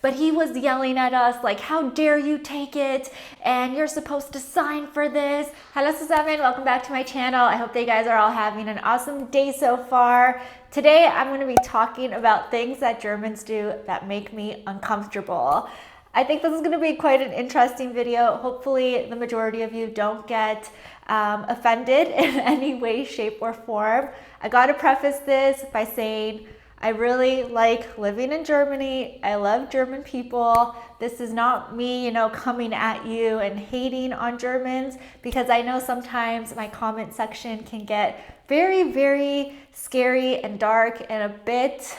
but he was yelling at us like, how dare you take it, and you're supposed to sign for this. Hello Susamin, welcome back to my channel. I hope that you guys are all having an awesome day so far. Today I'm going to be talking about things that Germans do that make me uncomfortable. I think this is going to be quite an interesting video. Hopefully the majority of you don't get offended in any way, shape, or form. I got to preface this by saying I really like living in Germany. I love German people. This is not me, coming at you and hating on Germans, because I know sometimes my comment section can get very, very scary and dark and a bit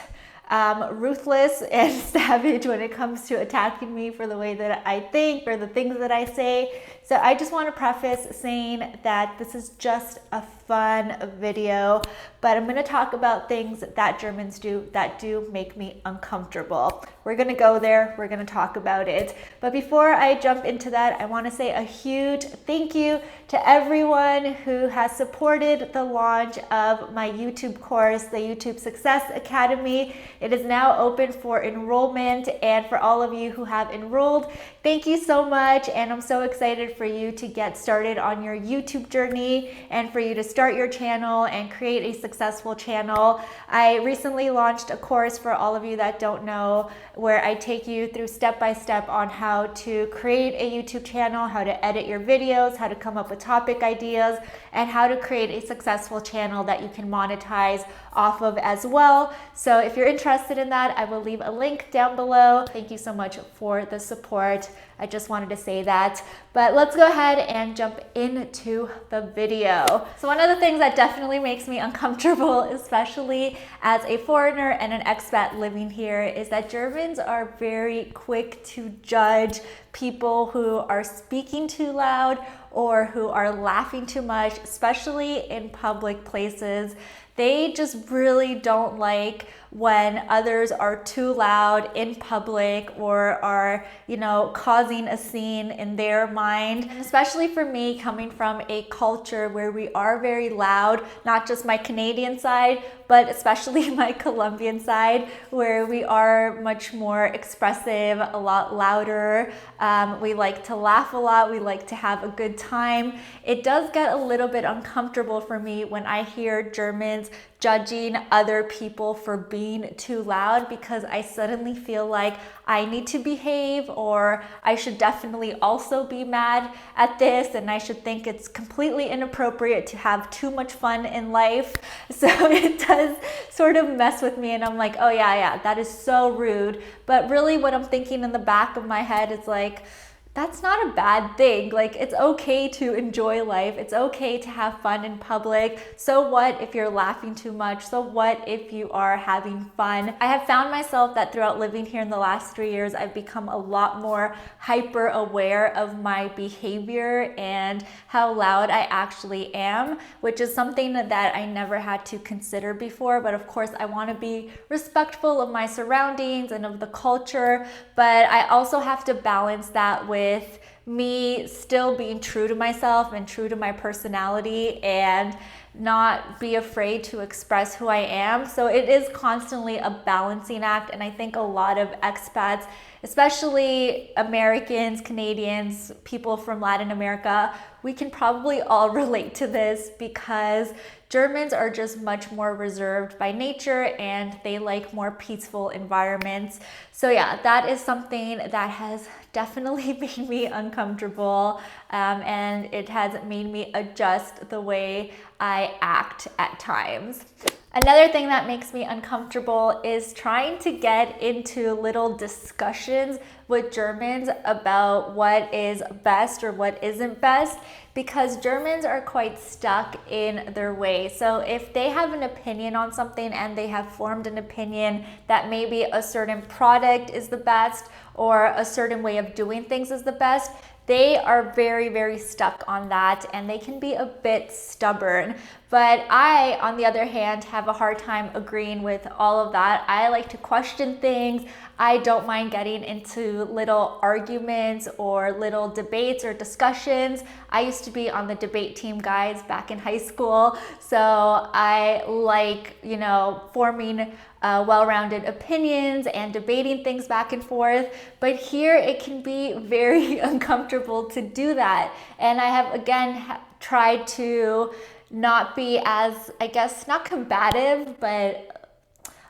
ruthless and savage when it comes to attacking me for the way that I think or the things that I say. So I just want to preface saying that this is just a fun video, but I'm going to talk about things that Germans do that do make me uncomfortable. We're going to go there. We're going to talk about it. But before I jump into that, I want to say a huge thank you to everyone who has supported the launch of my YouTube course, the YouTube Success Academy. It is now open for enrollment, and for all of you who have enrolled, thank you so much, and I'm so excited for you to get started on your YouTube journey and for you to start your channel and create a successful channel. I recently launched a course, for all of you that don't know, where I take you through step-by-step on how to create a YouTube channel, how to edit your videos, how to come up with topic ideas, and how to create a successful channel that you can monetize off of as well. So if you're interested in that, I will leave a link down below. Thank you so much for the support. I just wanted to say that. But let's go ahead and jump into the video. So one of the things that definitely makes me uncomfortable, especially as a foreigner and an expat living here, is that Germans are very quick to judge people who are speaking too loud or who are laughing too much, especially in public places. They just really don't like when others are too loud in public or are, causing a scene in their mind. And especially for me, coming from a culture where we are very loud, not just my Canadian side, but especially my Colombian side, where we are much more expressive, a lot louder. We like to laugh a lot. We like to have a good time. It does get a little bit uncomfortable for me when I hear Germans judging other people for being too loud, because I suddenly feel like I need to behave, or I should definitely also be mad at this, and I should think it's completely inappropriate to have too much fun in life. So it does sort of mess with me, and I'm like, oh yeah, that is so rude. But really what I'm thinking in the back of my head is like, that's not a bad thing. Like, it's okay to enjoy life. It's okay to have fun in public. So what if you're laughing too much? So what if you are having fun? I have found myself that throughout living here in the last 3 years, I've become a lot more hyper aware of my behavior and how loud I actually am, which is something that I never had to consider before. But of course, I want to be respectful of my surroundings and of the culture, but I also have to balance that with me still being true to myself and true to my personality and not be afraid to express who I am. So it is constantly a balancing act, and I think a lot of expats, especially Americans, Canadians, people from Latin America, we can probably all relate to this, because Germans are just much more reserved by nature and they like more peaceful environments. So yeah, that is something that has definitely made me uncomfortable, and it has made me adjust the way I act at times. Another thing that makes me uncomfortable is trying to get into little discussions with Germans about what is best or what isn't best, because Germans are quite stuck in their way. So if they have an opinion on something and they have formed an opinion that maybe a certain product is the best or a certain way of doing things is the best, they are very, very stuck on that, and they can be a bit stubborn. But I, on the other hand, have a hard time agreeing with all of that. I like to question things. I don't mind getting into little arguments or little debates or discussions. I used to be on the debate team, guys, back in high school. So I like, forming well-rounded opinions and debating things back and forth. But here it can be very uncomfortable to do that. And I have, again, tried to not be as, I guess, not combative, but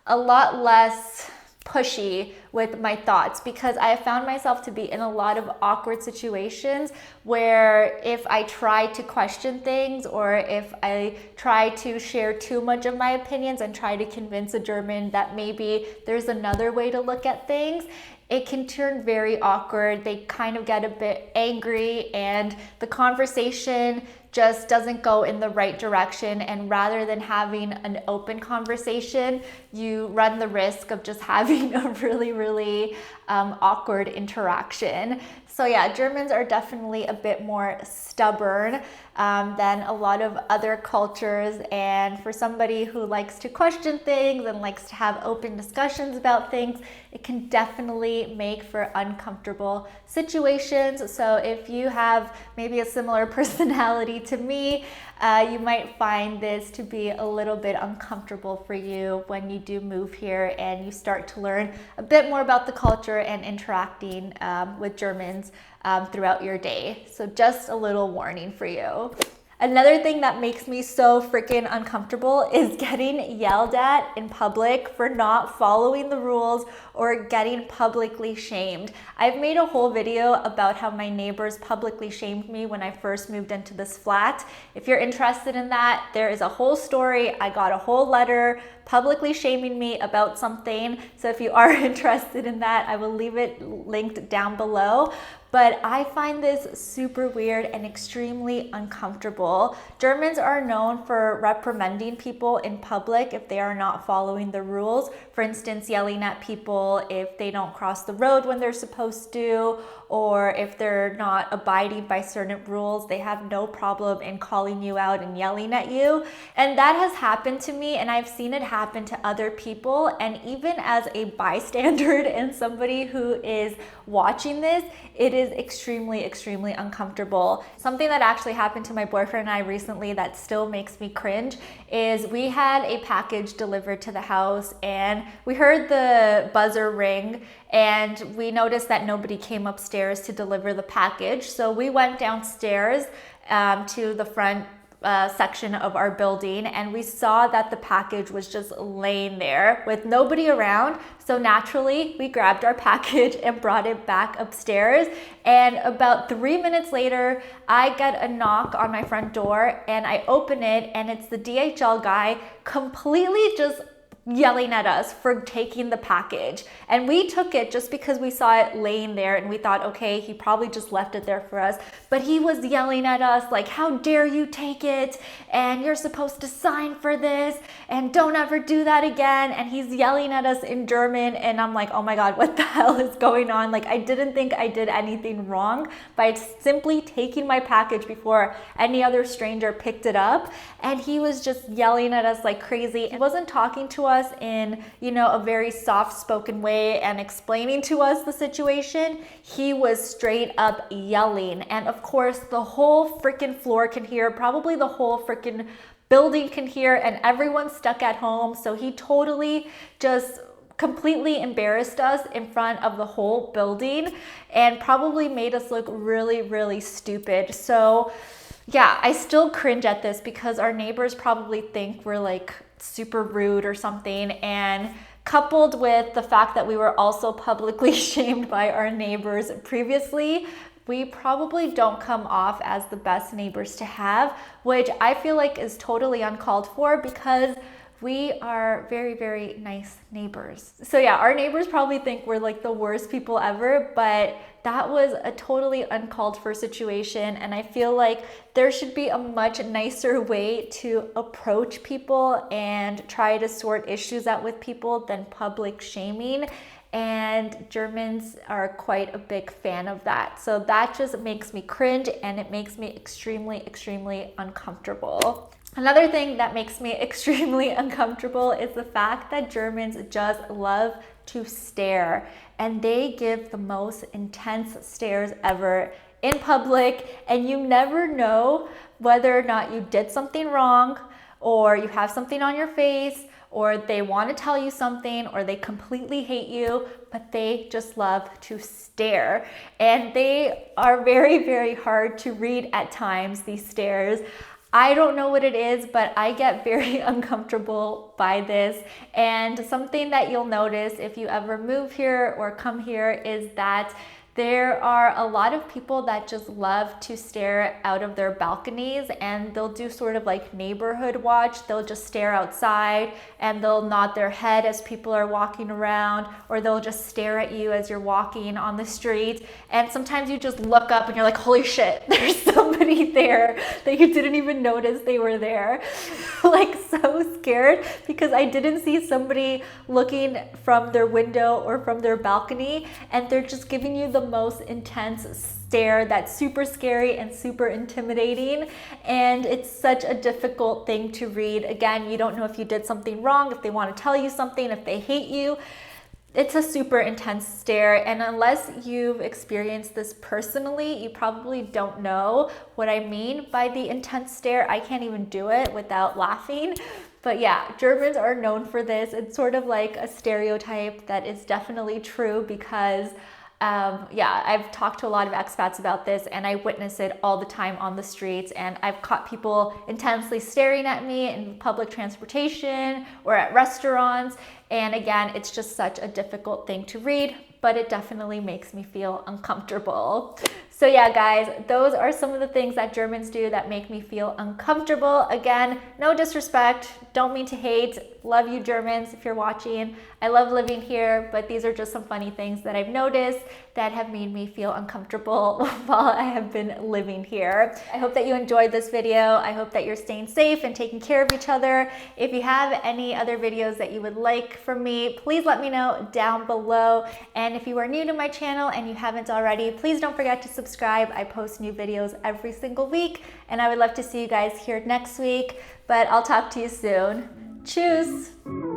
a lot less pushy with my thoughts, because I have found myself to be in a lot of awkward situations where if I try to question things or if I try to share too much of my opinions and try to convince a German that maybe there's another way to look at things, it can turn very awkward. They kind of get a bit angry and the conversation just doesn't go in the right direction. And rather than having an open conversation, you run the risk of just having a really awkward interaction. So yeah, Germans are definitely a bit more stubborn than a lot of other cultures. And for somebody who likes to question things and likes to have open discussions about things, it can definitely make for uncomfortable situations. So if you have maybe a similar personality to me, you might find this to be a little bit uncomfortable for you when you do move here and you start to learn a bit more about the culture and interacting with Germans throughout your day. So just a little warning for you. Another thing that makes me so freaking uncomfortable is getting yelled at in public for not following the rules or getting publicly shamed. I've made a whole video about how my neighbors publicly shamed me when I first moved into this flat. If you're interested in that, there is a whole story. I got a whole letter publicly shaming me about something. So if you are interested in that, I will leave it linked down below. But I find this super weird and extremely uncomfortable. Germans are known for reprimanding people in public if they are not following the rules. For instance, yelling at people if they don't cross the road when they're supposed to, or if they're not abiding by certain rules. They have no problem in calling you out and yelling at you. And that has happened to me, and I've seen it happen to other people. And even as a bystander and somebody who is watching this, it is extremely uncomfortable. Something that actually happened to my boyfriend and I recently that still makes me cringe is we had a package delivered to the house and we heard the buzzer ring and we noticed that nobody came upstairs to deliver the package. So we went downstairs to the front section of our building, and we saw that the package was just laying there with nobody around. So naturally, we grabbed our package and brought it back upstairs. And about 3 minutes later, I get a knock on my front door and I open it, and it's the DHL guy completely just yelling at us for taking the package. And we took it just because we saw it laying there and we thought, okay, he probably just left it there for us. But he was yelling at us like, how dare you take it? And you're supposed to sign for this and don't ever do that again. And he's yelling at us in German. And I'm like, oh my God, what the hell is going on? Like, I didn't think I did anything wrong by simply taking my package before any other stranger picked it up. And he was just yelling at us like crazy. He wasn't talking to us in, a very soft-spoken way and explaining to us the situation. He was straight up yelling. And of course, the whole freaking floor can hear, probably the whole freaking building can hear, and everyone's stuck at home. So he totally just completely embarrassed us in front of the whole building and probably made us look really stupid. So yeah, I still cringe at this because our neighbors probably think we're like super rude or something, and coupled with the fact that we were also publicly shamed by our neighbors previously, we probably don't come off as the best neighbors to have, which I feel like is totally uncalled for because we are very nice neighbors. So yeah, our neighbors probably think we're like the worst people ever, but that was a totally uncalled for situation. And I feel like there should be a much nicer way to approach people and try to sort issues out with people than public shaming. And Germans are quite a big fan of that. So that just makes me cringe and it makes me extremely uncomfortable. Another thing that makes me extremely uncomfortable is the fact that Germans just love to stare, and they give the most intense stares ever in public, and you never know whether or not you did something wrong, or you have something on your face, or they want to tell you something, or they completely hate you, but they just love to stare. And they are very, very hard to read at times, these stares. I don't know what it is, but I get very uncomfortable by this. And something that you'll notice if you ever move here or come here is that there are a lot of people that just love to stare out of their balconies, and they'll do sort of like neighborhood watch. They'll just stare outside and they'll nod their head as people are walking around, or they'll just stare at you as you're walking on the street. And sometimes you just look up and you're like, holy shit, there's somebody there that you didn't even notice they were there. Like, so scared because I didn't see somebody looking from their window or from their balcony, and they're just giving you the most intense stare that's super scary and super intimidating. And it's such a difficult thing to read. Again, you don't know if you did something wrong, if they want to tell you something, if they hate you. It's a super intense stare, and unless you've experienced this personally, you probably don't know what I mean by the intense stare. I can't even do it without laughing. But yeah, Germans are known for this. It's sort of like a stereotype that is definitely true because yeah, I've talked to a lot of expats about this, and I witness it all the time on the streets, and I've caught people intensely staring at me in public transportation or at restaurants. And again, it's just such a difficult thing to read, but it definitely makes me feel uncomfortable. So yeah, guys, those are some of the things that Germans do that make me feel uncomfortable. Again, no disrespect, don't mean to hate. Love you, Germans, if you're watching. I love living here, but these are just some funny things that I've noticed that have made me feel uncomfortable while I have been living here. I hope that you enjoyed this video. I hope that you're staying safe and taking care of each other. If you have any other videos that you would like from me, please let me know down below. And if you are new to my channel and you haven't already, please don't forget to subscribe. I post new videos every single week, and I would love to see you guys here next week, but I'll talk to you soon. Tschüss!